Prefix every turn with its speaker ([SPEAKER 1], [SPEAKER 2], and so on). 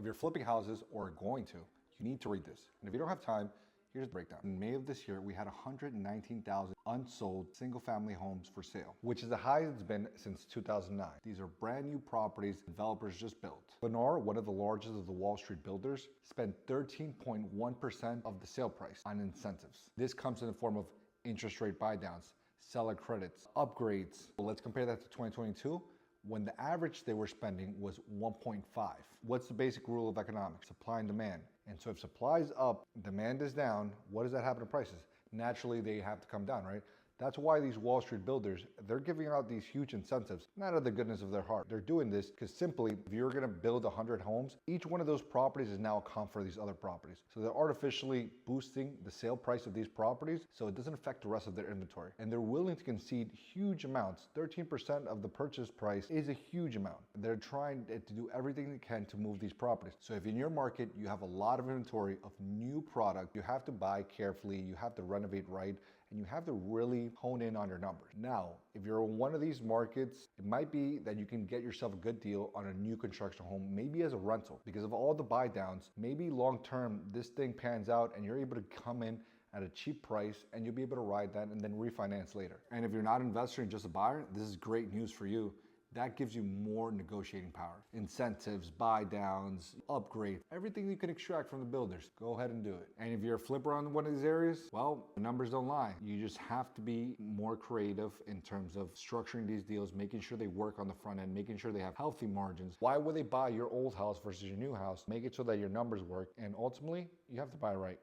[SPEAKER 1] if you're flipping houses or are going to, you need to read this. And if you don't have time, here's the breakdown. In May of this year, we had 119,000 unsold single-family homes for sale, which is the highest it's been since 2009. These are brand new properties developers just built. Lennar, one of the largest of the Wall Street builders, spent 13.1% of the sale price on incentives. This comes in the form of interest rate buy-downs, seller credits, upgrades. Well, let's compare that to 2022. When the average they were spending was 1.5. What's the basic rule of economics? Supply and demand. And so if supply is up, demand is down, what does that happen to prices? Naturally, they have to come down, right? That's why these Wall Street builders, they're giving out these huge incentives, not out of the goodness of their heart. They're doing this because simply, if you're gonna build 100 homes, each one of those properties is now a comp for these other properties. So they're artificially boosting the sale price of these properties so it doesn't affect the rest of their inventory. And they're willing to concede huge amounts. 13% of the purchase price is a huge amount. They're trying to do everything they can to move these properties. So if in your market, you have a lot of inventory of new product, you have to buy carefully, you have to renovate right, and you have to really hone in on your numbers. Now, if you're in one of these markets, it might be that you can get yourself a good deal on a new construction home, maybe as a rental. Because of all the buy downs, maybe long term, this thing pans out and you're able to come in at a cheap price and you'll be able to ride that and then refinance later. And if you're not an investor and just a buyer, this is great news for you. That gives you more negotiating power. Incentives, buy downs, upgrades, everything you can extract from the builders, go ahead and do it. And if you're a flipper on one of these areas, well, the numbers don't lie. You just have to be more creative in terms of structuring these deals, making sure they work on the front end, making sure they have healthy margins. Why would they buy your old house versus your new house? Make it so that your numbers work. And ultimately, you have to buy right.